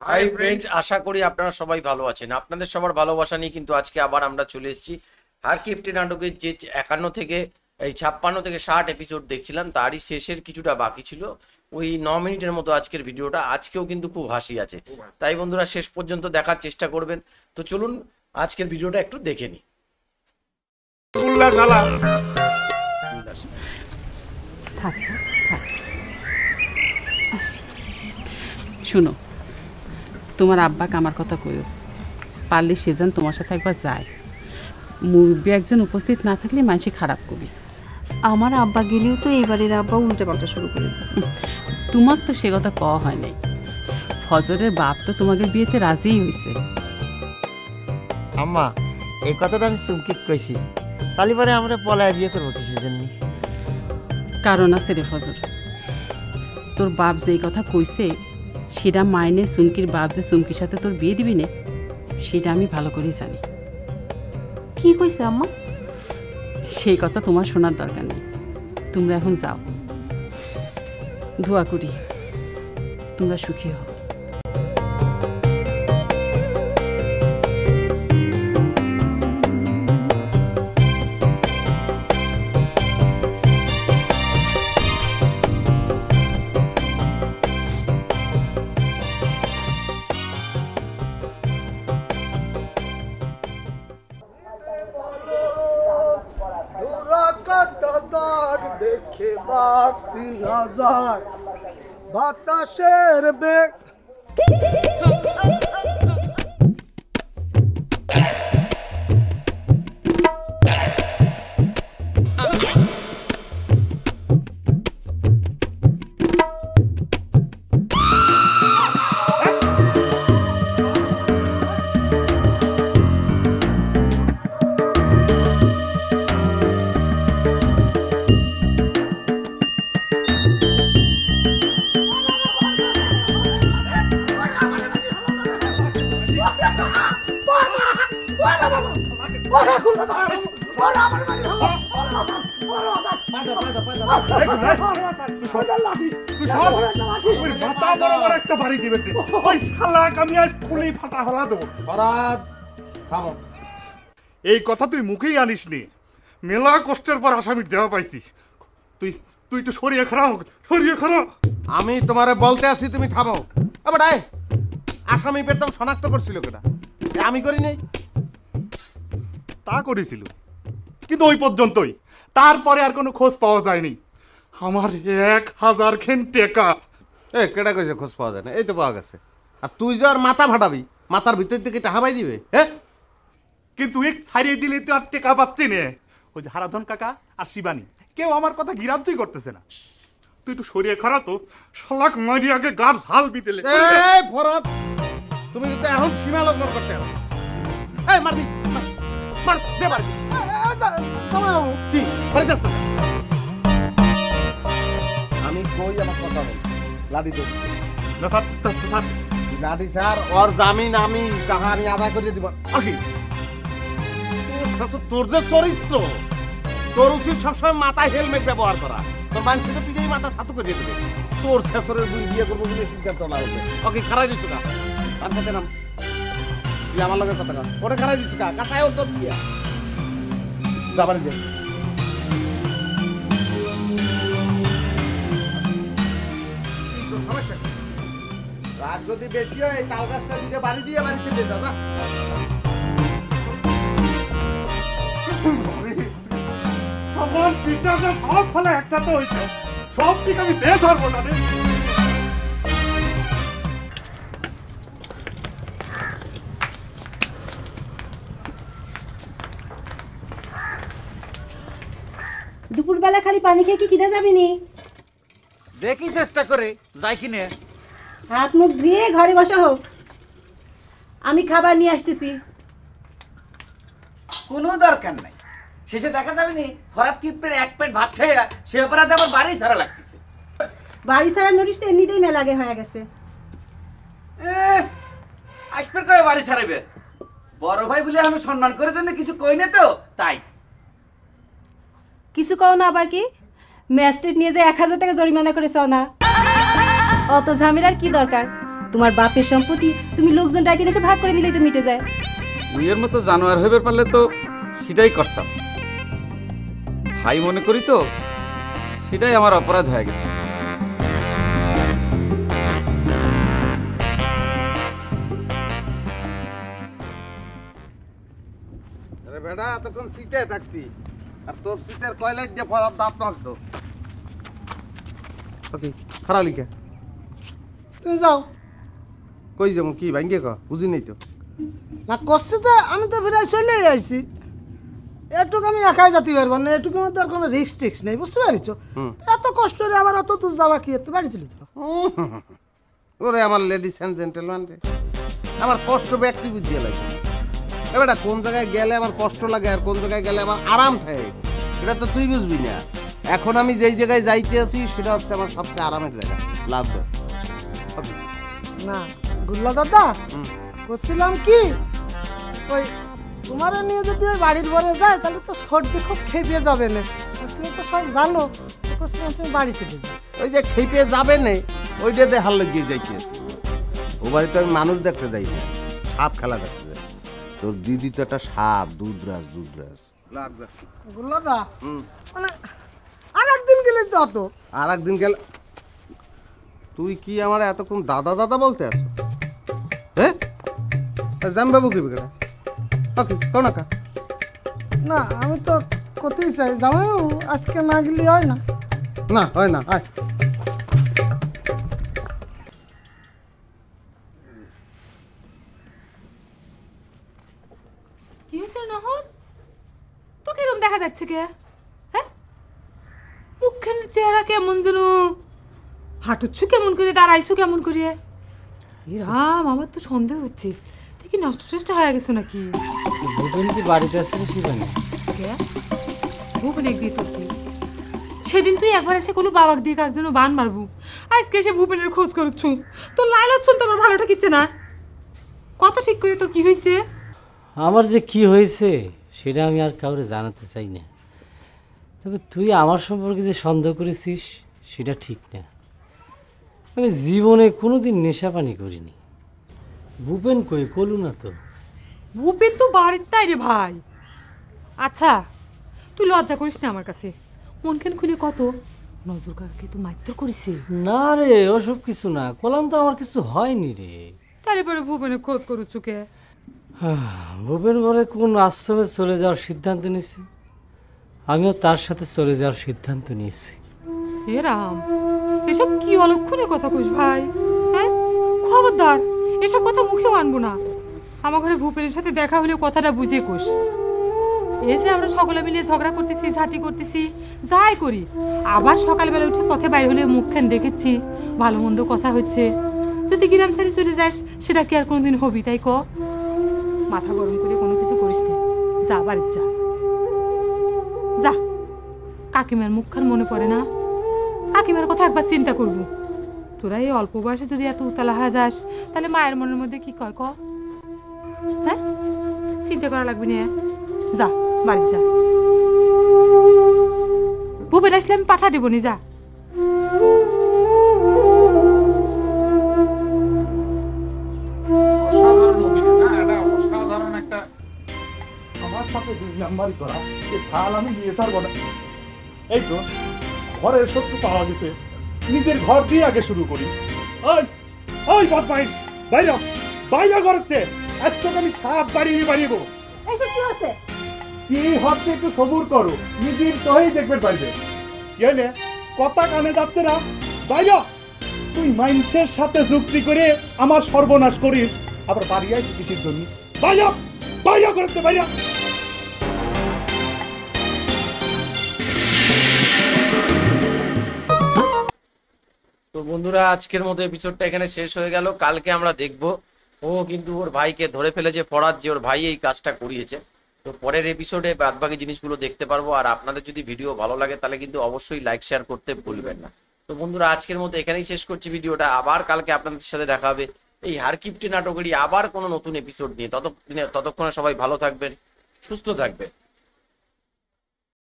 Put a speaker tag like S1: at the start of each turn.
S1: Hi friends, আশা করি আপনারা সবাই ভালো আছেন। আপনাদের সবার ভালোবাসা নিয়ে কিন্তু আজকে আবার আমরা চলে এসেছি। হার কিপ্টে নাটকের যে 51 থেকে 56 থেকে 60 এপিসোড দেখছিলাম, তারই শেষের কিছুটা বাকি ছিল। ওই 9 মিনিটের মতো আজকের ভিডিওটা। আজকেও কিন্তু খুব হাসি আছে, তাই বন্ধুরা শেষ পর্যন্ত দেখার চেষ্টা করবেন। তো চলুন আজকের ভিডিওটা একটু দেখে নিই।
S2: শুনো, তোমার আব্বাকে আমার কথা কইও, পারলে সেজন তোমার সাথে একবার যায়। মুরব্বী একজন উপস্থিত না থাকলে মানুষ খারাপ করবি।
S3: আমার আব্বা গেলেও তো এইবারের আব্বা উল্টে পাল্টা শুরু করে
S2: তোমার তো সে কথা কওয়া হয় নাই। ফজরের বাপ তো তোমাদের বিয়েতে রাজিই হয়েছে।
S4: আম্মা, এই কথাটা আমি চুমকিত কইছি, তাহলে পরে আমরা পলায় বিয়ে করবো কিসের জন্য?
S2: কারণ আছে রে ফজর, তোর বাপ যেই কথা কইছে সেটা মাইনে চুমকির বাপ যে চুমকির সাথে তোর বিয়ে দিবি না, সেটা আমি ভালো করেই জানি।
S3: কি কইছে আম্মা?
S2: সেই কথা তোমার শোনার দরকার নেই, তোমরা এখন যাও। দোয়া করি তোমরা সুখী হও।
S5: দেখে বাপসি হাজার বাতাসের বেগ
S6: এই কথা তুই মুখেই আনিস নি। মেলা কষ্টের পর আসামির দেওয়া পাইছি। তুই তুই একটু সরিয়ে খারাপ, সরিয়ে খারাপ।
S7: আমি তোমারে বলতে আসি, তুমি থামো। আবার আসামি পেতাম শনাক্ত করছিল কেটা? আমি করি নাই।
S6: তা করেছিল, কিন্তু ওই পর্যন্তই। তারপরে আর কোনো খোঁজ পাওয়া যায়নি। আমার 1000 খেন টেকা।
S7: কেটা কইছে খোঁজ পাওয়া যায় না? এই তো পাওয়া গেছে। আর তুই যে আর মাথা ফাটাবি, মাথার ভিতর থেকে টাকা পাই দিবে।
S6: কিন্তু এক ছাড়িয়ে দিলে তো আর টেকা পাচ্ছি নে। ওই যে হারাধন কাকা আর শিবানী কেউ আমার কথা গিরাজ্যই করতেছে না। তুই একটু সরিয়ে খারাপ তো, শালাক মারি আগে গার ঝাল বিতেলে।
S7: এই ফরাদ, তুমি কিন্তু এখন সীমা লঙ্ঘন করতে হবে। এই মারবি, মার দে মারবি। আমি কই আমার কথা বল। লাডি দে
S6: না স্যার, স্যার
S7: লাডি স্যার, ওর জামিন আমি টাকা আমি আদায় করে দিব। তোর যে চরিত্র, তোর উচিত সবসময় মাথায় হেলমেট ব্যবহার করা। তোর মানুষের পিঠেই মাথা ছাতু করে দেবে। চোর শেষরের বুঝি বিয়ে করবো বলে সিদ্ধান্ত না হচ্ছে। ওকে খারাই দিচ্ছ কা? তার সাথে নাম তুই আমার লগে কথা কা? ওটা খারাই দিচ্ছ কা? কাছায় ওর তোর বিয়া যাবার যে রাত যদি বেশি হয়, তাল গাছটা দিকে বাড়ি দিয়ে বাড়ি চলে যা।
S6: আমার পিঠাটা সব ফলে একটা তো হয়েছে, সব ঠিক আমি দিয়ে ধরবো না।
S3: দুপুরবেলা খালি পানি খেয়ে কি কিনে যাবি নি?
S8: দেখি চেষ্টা করে যাই কিনে।
S3: হাত মুখ ধুয়ে ঘরে বসা হোক, আমি খাবার নিয়ে আসতেছি।
S8: কোনো দরকার নাই, শেষে দেখা যাবে নি ফরাত কিপ্টের এক পেট ভাত খেয়ে সে অপরাধে আবার বাড়ি ছাড়া লাগতেছে।
S3: বাড়ি ছাড়ার নোটিশ তো এমনিতেই মেলা আগে হয়ে গেছে।
S8: আসবে কয়ে বাড়ি ছাড়াইবে? বড় ভাই বলে আমি সম্মান করে জন্য কিছু কই না তো, তাই।
S3: কিছু কও না আবার কি? ম্যাজিস্ট্রেট নিয়ে যে 1000 টাকা জরিমানা করেছ না, অত ঝামেলার কি দরকার? তোমার বাপের সম্পত্তি তুমি লোকজন ডাকে দেশে ভাগ করে দিলেই তো মিটে যায়।
S9: উইয়ের মতো জানোয়ার হইবে পারলে তো সেটাই করতাম, ভাই মনে করি তো সেটাই আমার অপরাধ হয়ে গেছে।
S7: আরে বেটা এতক্ষণ সিটে থাকতি আর তোর সিটের কয়লাই দিয়ে ফরার দাঁত নষ্ট। ওকে খারাপ লিখে
S5: তুমি যাও
S7: কই যাবো কি ভাঙ্গে ক বুঝি নাই তো।
S5: না করছি তো আমি তো ফিরে চলে আইছি, এটুকু আমি একাই যেতে পারবো না, এটুকু মধ্যে আর কোনো রিস্ক টিক্স নেই, বুঝতে পারিস? এত কষ্ট করে আবার অত দূর যাওয়া কি এত বাড়ি চলে যাও।
S7: ওরে আমার লেডিস অ্যান্ড জেন্টেলম্যান রে, আমার কষ্ট ব্যক্তি বুঝিয়ে লাগে। এবারে কোন জায়গায় গেলে আমার কষ্ট লাগে আর কোন জায়গায় গেলে আমার আরাম থাকে সেটা তো তুই বুঝবি না। এখন আমি যেই জায়গায় যাইতে আছি সেটা হচ্ছে আমার সবচেয়ে আরামের জায়গা, লাভ।
S5: না গুল্লা দাদা করছিলাম কি, ওই তোমার নিয়ে যদি ওই বাড়ির ঘরে যায় তাহলে তো সর্দি খুব খেপে যাবে না, তুমি তো সব জানো, করছিলাম তুমি বাড়ি চলে যাও।
S7: ওই যে খেপে যাবে না ওইটাতে হাল লাগিয়ে যাইতে ও বাড়িতে আমি মানুষ দেখতে যাই না, সাপ খেলা দেখতে যাই। তোর দিদি তো একটা সাপ, দুধরাজ দুধরাজ লাগবে।
S5: গুল্লা দা মানে আর একদিন গেলে তো অত,
S7: আর একদিন গেলে তুই কি আমার এতক্ষণ দাদা দাদা বলতে আছো? হ্যাঁ জানবাবু কি বেটা ওকে কোন কা
S5: না আমি তো করতেই চাই, জামাই আজকে না গেলে হয় না।
S7: না হয় না, আয়
S10: কি হয়েছে নহর? তো কিরম দেখা যাচ্ছে কে? হ্যাঁ মুখের চেহারা কেমন যেন, হাঁটুচ্ছু কেমন করে, দাঁড়াইছু কেমন করে? রাম আমার তো সন্দেহ হচ্ছে তুই কি নষ্ট টষ্ট হয়ে গেছো নাকি?
S4: ভূপেন কি বাড়িতে আসছে শিবানী?
S10: কে ভূপেন এক দিয়ে তোর কি? সেদিন তুই একবার এসে কোনো বাবাক দিয়ে কাকজন বান মারবু, আজকে এসে ভূপেনের খোঁজ করছু। তোর লাইলাচ্ছুন তোমার ভালো ঠাকিচ্ছে না, কত ঠিক করে তোর কি হয়েছে?
S11: আমার যে কি হয়েছে সেটা আমি আর কাউরে জানাতে চাই না, তবে তুই আমার সম্পর্কে যে সন্দেহ করেছিস সেটা ঠিক না। আমি জীবনে কোনোদিন নেশা পানি করিনি। ভূপেন কই কলু না তো?
S10: ভূপেন তো বাড়ির তাই রে ভাই। আচ্ছা তুই লজ্জা করিস না আমার কাছে, মনখান খুলে কত নজর কাকে তো মাইত্র করিস?
S11: না রে ওসব কিছু না, কলাম তো আমার কিছু হয়নি রে।
S10: তারপরে ভূপেনের খোঁজ করুচ্ছু কে?
S11: ভূপেন বলে কোন আশ্রমে চলে যাওয়ার সিদ্ধান্ত নিয়েছি, আমিও তার সাথে চলে যাওয়ার সিদ্ধান্ত নিয়েছি।
S10: হে রাম, এসব কি অলক্ষণে কথা কইস ভাই? হ্যাঁ খবরদার এসব কথা মুখেও আনবো না। আমার ঘরে ভূপেনের সাথে দেখা হলেও কথাটা বুঝিয়ে কোষ। এই যে আমরা সকলে মিলে ঝগড়া করতেছি, ঝাঁটি করতেছি, যাই করি, আবার সকালবেলা উঠে পথে বাইরে হলে মুখখান দেখেছি, ভালো মন্দ কথা হচ্ছে। যদি গ্রাম ছাড়ি চলে যাস সেটা কি আর কোনোদিন হবি? তাই ক, মাথা গরম করে কোনো কিছু করিস না, যা বাড়ির যা যা। কাকিমার মুখখান মনে পড়ে না? কাকিমার কথা একবার চিন্তা করবো। তোরা এই অল্প বয়সে যদি এত উতলা হয়ে যাস তাহলে মায়ের মনের মধ্যে কি কয় ক? হ্যাঁ চিন্তা করা লাগবে না, যা বাড়ির যা। ভূপেন আসলে আমি পাঠা দেবো নি, যা।
S6: অসাধারণ একটা আমার সাথে 2 নাম্বারই করা, এই ফাল আমি নিয়ে ছাড়বো না। এই তো ঘরের শত্রু পাওয়া গেছে, নিজের ঘর দিয়ে আগে শুরু করি। ওই ওই বদমাইশ বাইরে বাইরে ঘরেতে, আজ তোকে আমি সাপ বাড়িয়ে বাড়িয়ে
S3: এইসব কি হচ্ছে?
S6: কি হচ্ছে একটু সবুর করো, নিজের চোখেই দেখবেন পারবে। গেলে কথা কানে যাচ্ছে না, বাইরে তুই মানুষের সাথে যুক্তি করে আমার সর্বনাশ করিস, আবার বাড়ি আইছি কিসের জন্য? বাইরে বাইরে করতে বাইরে।
S1: তো বন্ধুরা আজকের মতো এপিসোডটা এখানে শেষ হয়ে গেল। কালকে আমরা দেখব ও কিন্তু ওর ভাইকে ধরে ফেলেছে, ফরাদ, যে ওর ভাই এই কাজটা করিয়েছে। তো পরের এপিসোডে বাদবাকি জিনিসগুলো দেখতে পারবো। আর আপনাদের যদি ভিডিও ভালো লাগে তাহলে কিন্তু অবশ্যই লাইক শেয়ার করতে ভুলবেন না। তো বন্ধুরা আজকের মতো এখানেই শেষ করছি ভিডিওটা। আবার কালকে আপনাদের সাথে দেখা হবে এই হারকিপটি নাটকেরই আবার কোনো নতুন এপিসোড নিয়ে। ততক্ষণে সবাই ভালো থাকবেন, সুস্থ থাকবেন।